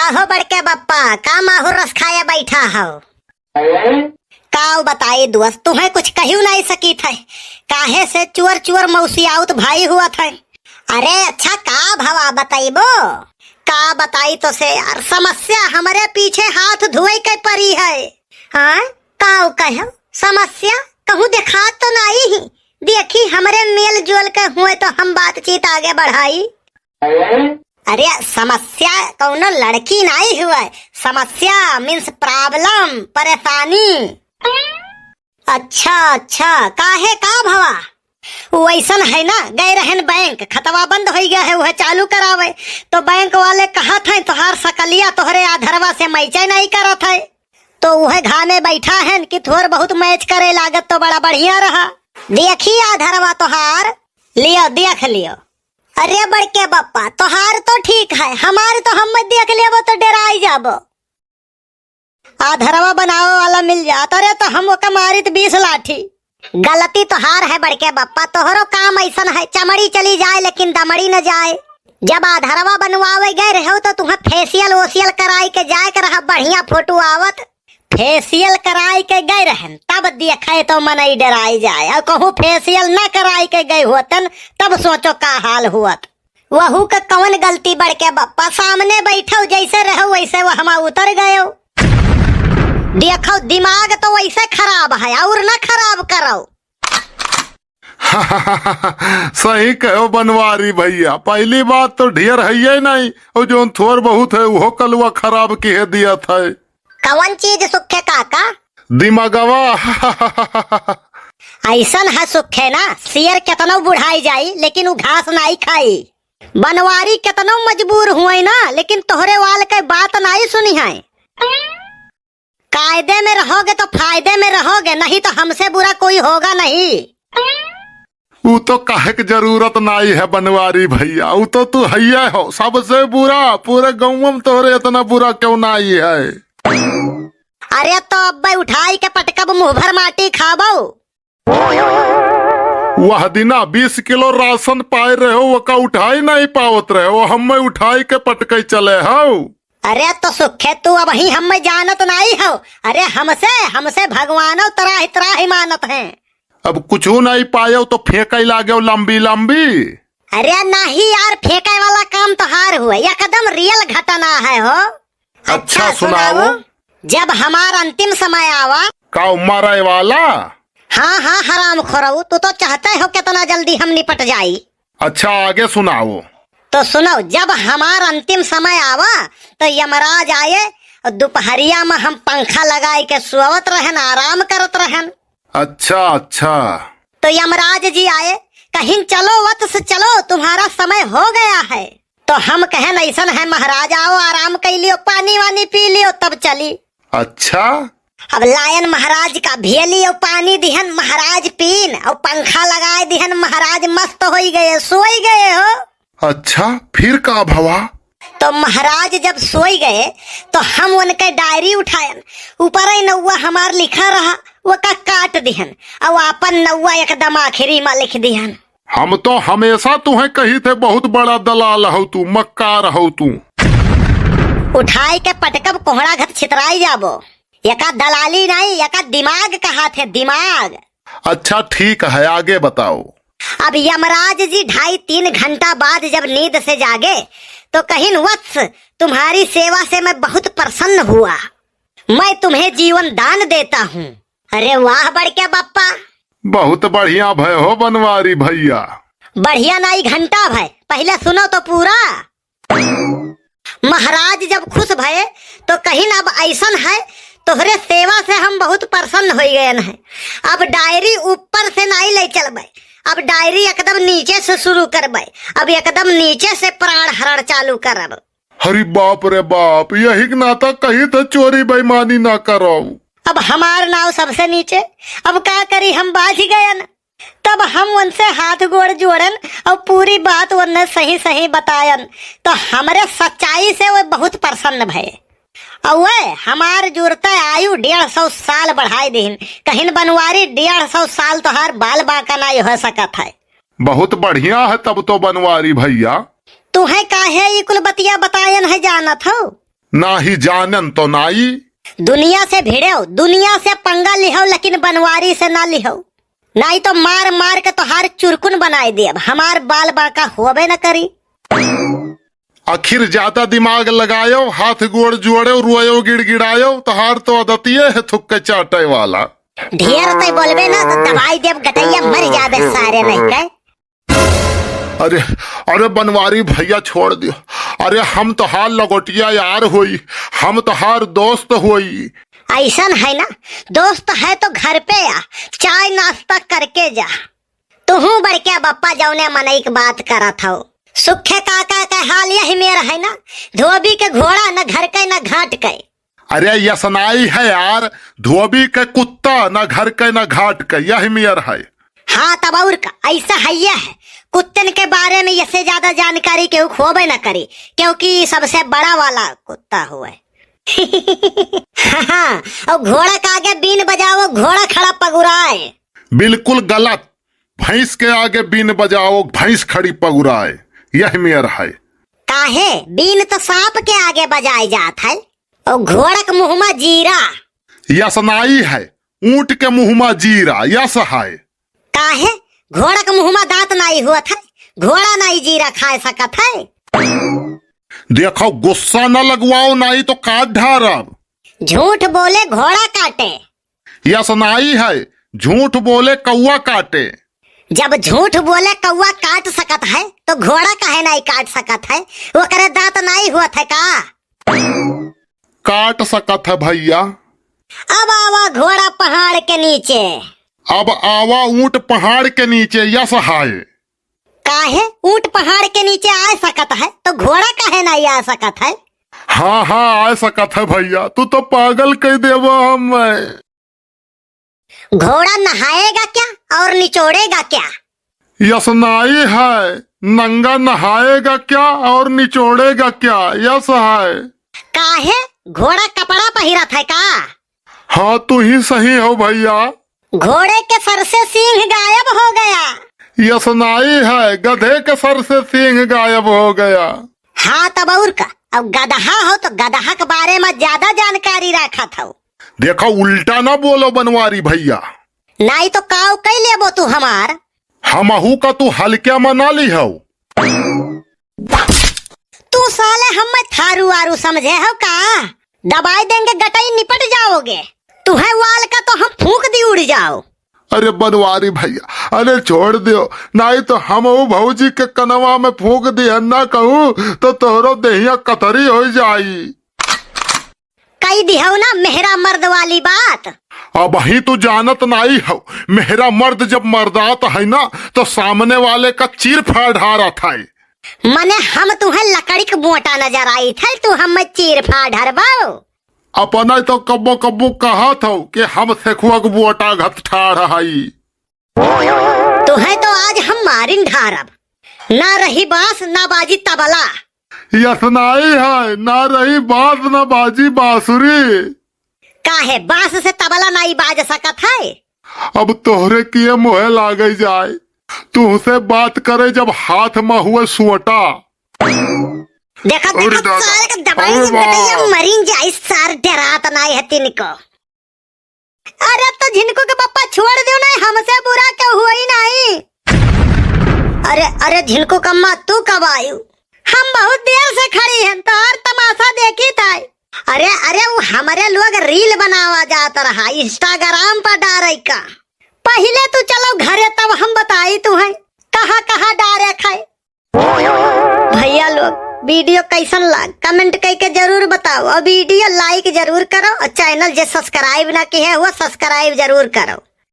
काहो बड़के बप्पा, का माहौर रस खाया बैठा हो? काव बताई दोस्त, तुम्हें कुछ कहू नहीं सकी थे, काहे से चुअर चुअर मौसियाउत भाई हुआ थे। अरे अच्छा का भवा बताइबो, का बताई तो से यार, समस्या हमारे पीछे हाथ धोए के परी है। हाँ काव कहो समस्या, कहूँ देखा तो नहीं ही, देखी हमारे मेल जोल के हुए तो हम बातचीत आगे बढ़ाई। अरे समस्या कौनो लड़की नहीं हुआ, समस्या मीन्स प्रॉब्लम, परेशानी। अच्छा अच्छा, काहे का भवा? वैसन है ना, गए रहन बैंक, खतवा बंद हो गया है, वह चालू करावे तो बैंक वाले कहा थे तोहार सकलिया तोहरे आधरवा से मैचे नहीं करत है, तो वह घामे बैठा है कि थोड़ बहुत मैच करे लागत तो बड़ा बढ़िया रहा। देखी आधरवा तोहार, लियो देख लियो। अरे बड़के बप्पा तोहार तो ठीक है, हमारे तो हम देख लेबो तो डराई जाबो। आधरवा बनावे वाला मिल जात, अरे तो हम ओका मारित 20 लाठी। गलती तोहार है बड़के बप्पा, तोहरो काम ऐसा है, चमड़ी चली जाए लेकिन दमड़ी न जाए। जब आधरवा बनवावे गए रहो तो तुम्हें फेशियल ओशियल कराई के जाए के रहा, बढ़िया फोटो आवत। फेशियल कराई के गए रहन तब देखे तो मन ही डराई जाए, और कहूँ फेशियल न कराई के गए होतन तब सोचो का हाल हुआ। वहू का कौन गलती बड़के बप्पा, सामने बैठो जैसे रहो वैसे वह हम उतर गए। देखो दिमाग तो वैसे खराब है, और न खराब करो। सही कहो बनवारी भैया, पहली बात तो ढेर है ही नहीं, और जो थोड़ बहुत है वो कलवा खराब किए दिया था। कौन चीज सुखे काका? दिमागवा। ऐसन है सुखे ना, शेर केतनो बुढ़ाई जाई लेकिन वो घास नहीं खाई। बनवारी केतनो मजबूर हुए ना, लेकिन तोहरे वाल के बात नहीं सुनी है। कायदे में रहोगे तो फायदे में रहोगे, नहीं तो हमसे बुरा कोई होगा नहीं। वो तो काहे की जरूरत नहीं है बनवारी भैया, वो तो तू हैया हो सबसे बुरा, पूरे गाँव में तोहरे इतना बुरा क्यों नहीं है? अरे तो अब उठाई के पटकब मुंह भर माटी खाबो। वह दिना 20 किलो राशन पाए रहे हो, वो का उठाई नहीं पावत रहे हो, हम उठाई के पटके चले हो। अरे तो सुखे तू अब ही हम जानत नहीं हो, अरे हमसे भगवानो तरह तरह ही मानत है। अब कुछ नहीं पायो तो फेंके लागे लंबी लंबी। अरे नहीं यार, फेंके वाला काम तो हार हुआ, एकदम रियल घटना है हो। अच्छा सुनाओ। जब हमारा अंतिम समय आवा। का मरे वाला? हाँ हाँ हराम खोरऊ, तू तो चाहते हो कितना जल्दी हम निपट जाई। अच्छा आगे सुनाओ। तो सुनो, जब हमारा अंतिम समय आवा तो यमराज आए और दोपहरिया में हम पंखा लगाए के सोवत रहन, आराम करत रहन। अच्छा अच्छा। तो यमराज जी आए, कहीं चलो वत से चलो, तुम्हारा समय हो गया है। तो हम कहें ऐसा है महाराज, आओ आराम कर लियो, पानी वानी पी लियो तब चली। अच्छा। अब लायन महाराज का भेली और पानी दिहन, महाराज पीन और पंखा लगाए दिहन, महाराज मस्त हो गए, सोई गए हो। अच्छा फिर का भवा? तो महाराज जब सोई गए तो हम उनके डायरी उठायन, ऊपर ही नौवा हमार लिखा रहा, वो का काट दिहन और अपन नौवा एकदम आखिरी में लिख दिहन। हम तो हमेशा तुम्हें कही थे बहुत बड़ा दलाल हो तू, मक्कार हो तू। उठाई के पटकब कोहड़ा घत छितराई जाबो, यका दलाली नहीं, यका दिमाग कहा थे, दिमाग। अच्छा ठीक है, आगे बताओ। अब यमराज जी 2.5-3 घंटा बाद जब नींद से जागे तो कहीं वत्स, तुम्हारी सेवा से मैं बहुत प्रसन्न हुआ, मैं तुम्हें जीवन दान देता हूँ। अरे वाह बड़के बप्पा, बहुत बढ़िया भय हो बनवारी भैया। बढ़िया नहीं घंटा भय, पहले सुनो तो पूरा। महाराज जब खुश भये तो कहीं अब ऐसा है, तोहरे सेवा से हम बहुत प्रसन्न हो गए हैं। अब डायरी ऊपर से नहीं ले चलबे, अब डायरी एकदम नीचे से शुरू करबे, अब एकदम नीचे से प्राण हरण चालू करब। हरी बाप रे बाप, यही नाता कही तो चोरी बेईमानी ना करो। अब हमार नाव सबसे नीचे, अब क्या करी, हम बाझ गए न। तब हम उनसे हाथ गोड़ जोड़न और पूरी बात उन्हें सही सही बतायन, तो हमारे सच्चाई से वो बहुत प्रसन्न भये और वे हमार जुड़ते आयु 150 साल बढ़ाई दीन। कहीं बनवारी 150 साल तो हर बाल बाका नहीं हो सकत है। बहुत बढ़िया है तब तो बनवारी भैया। तुम्हें काहे ये कुल बतिया बतायन है जानत हो? ना ही जानन तो नाई। दुनिया से भिड़ो, दुनिया से पंगा लिहो, लेकिन बनवारी से ना लिहो, नहीं तो मार मार के तो हार चुरकुन बनाए दे। अब हमार बाल बाका होबे न करी। आखिर ज्यादा दिमाग लगायो, हाथ गोड़ जोड़ो, रोयो गिड़गिड़ायो, तो हार तो आदतिये है थुक्के चाटे वाला। ढेर तो बोलबे ना तो दवाई देव गटैया मर जाबे सारे नहीं के। अरे अरे बनवारी भैया छोड़ दियो। अरे हम तो हार लगोटिया यार होई, हम तो हार दोस्त होई। ऐसा है ना, दोस्त है तो घर पे आ, चाय नाश्ता करके जा। तुहू बड़के बप्पा जौने मनई की बात करत हो। सुखे काका का हाल यही मेरा है ना, धोबी के घोड़ा न घर के न घाट के। अरे यसनाई है यार, धोबी के कुत्ता, न घर के न घाट के, यही मेयर है। हाँ तब और का ऐसा है कुत्तन के बारे में इससे ज्यादा जानकारी केहू खोबे न करी, क्योंकि सबसे बड़ा वाला कुत्ता हुआ। हाँ, और घोड़ा का आगे बीन बजाओ, घोड़ा खड़ा पगुराए। बिल्कुल गलत। भैंस के आगे बीन बजाओ, भैंस खड़ी पगुराए, यही मेयर है। काहे? बीन तो सांप के आगे बजाई जात है, और घोड़ा के मुंह में जीरा। यसनाई है, ऊंट के मुंह में जीरा, यस है। काहे? घोड़ा के मुंह में दांत नहीं हुआ था, घोड़ा नहीं जीरा खा सकत है। देखो गुस्सा न लगवाओ, नहीं तो काट ढारब। झूठ बोले घोड़ा काटे। यसनाई है, झूठ बोले कौआ काटे। जब झूठ बोले कौआ काट सकत है तो घोड़ा काहे नहीं काट सकत है? वो करे दांत नहीं हुआ था का? काट सकत है भैया। अब आवा घोड़ा पहाड़ के नीचे। अब आवा ऊंट पहाड़ के नीचे, यस है। काहे? ऊंट पहाड़ के नीचे आ सकत है तो घोड़ा काहे नहीं आ सकत है? हाँ हाँ आ सकत है भैया, तू तो पागल कह देव हमें। घोड़ा नहाएगा क्या और निचोड़ेगा क्या? यसनाई है, नंगा नहाएगा क्या और निचोड़ेगा क्या, यस है। काहे? घोड़ा कपड़ा पहिरत है का? हाँ तू ही सही हो भैया। घोड़े के सर से सींग गायब हो गया। यसनाई है, गधे के सर से सींग गायब हो गया। हाँ तब और का, अब गदहा हो तो गदहा के बारे में ज्यादा जानकारी रखा था। देखो उल्टा ना बोलो बनवारी भैया, नहीं तो काव कई लेबो तू हमार। हमहू का तू हल्के मना ली हो। तू साले हम थारू आरू समझे हो का? दबाई देंगे गटाई निपट जाओगे। तुम्हें वाल का तो हम फूंक दी उड़ जाओ। अरे बनवारी भैया, अरे छोड़ दियो, नहीं तो हम भौजी के कनवा में फूंक दिया ना कहूँ तो तोहरो देहिया कतरी हो जाई। कई दिहो ना मेहरा मर्द वाली बात। अब ही तू जानत नहीं हो, मेहरा मर्द जब मर्दात है ना तो सामने वाले का चीर फाड़ था। मने हम तुम्हें लकड़ी के बोटा नजर आई थे, तू हम चीर फाड़ हरबाओ। अपना तो कब्बो कब्बो कहा था कि हम सेखुआ को बोटा घत ठाड़ हई। तुम्हें तो आज हम मारिन ढारब, ना रही बांस ना बाजी तबला। यसनाई है, ना रही बांस ना बाजी बांसुरी। काहे? बांस से तबला नहीं बाज सकत है। अब तोहरे किए मोहे लागे जाए, तुहसे बात करे जब हाथ में हुए सोटा। देखो देखो सारे का दबाई से गटैया मरीन जाए, सार डरात नहीं है तिनको। अरे तो झिनको के पप्पा छोड़ दो ना, हमसे बुरा क्यों हुआ ही नहीं। अरे अरे झिनको कम्मा तू कब आयु? हम बहुत देर से खड़ी हैं, तो और तमाशा देखी था। अरे अरे वो हमारे लोग रील बनावा जाता रहा, इंस्टाग्राम पर डारे का। पहले तू चलो घरे तब हम बताई तुम्हें कहाँ कहाँ डारे खाए। भैया लोग वीडियो कैसन लग कमेंट करके जरूर बताओ, और वीडियो लाइक जरूर करो, और चैनल जो सब्सक्राइब ना किए वो सब्सक्राइब जरूर करो।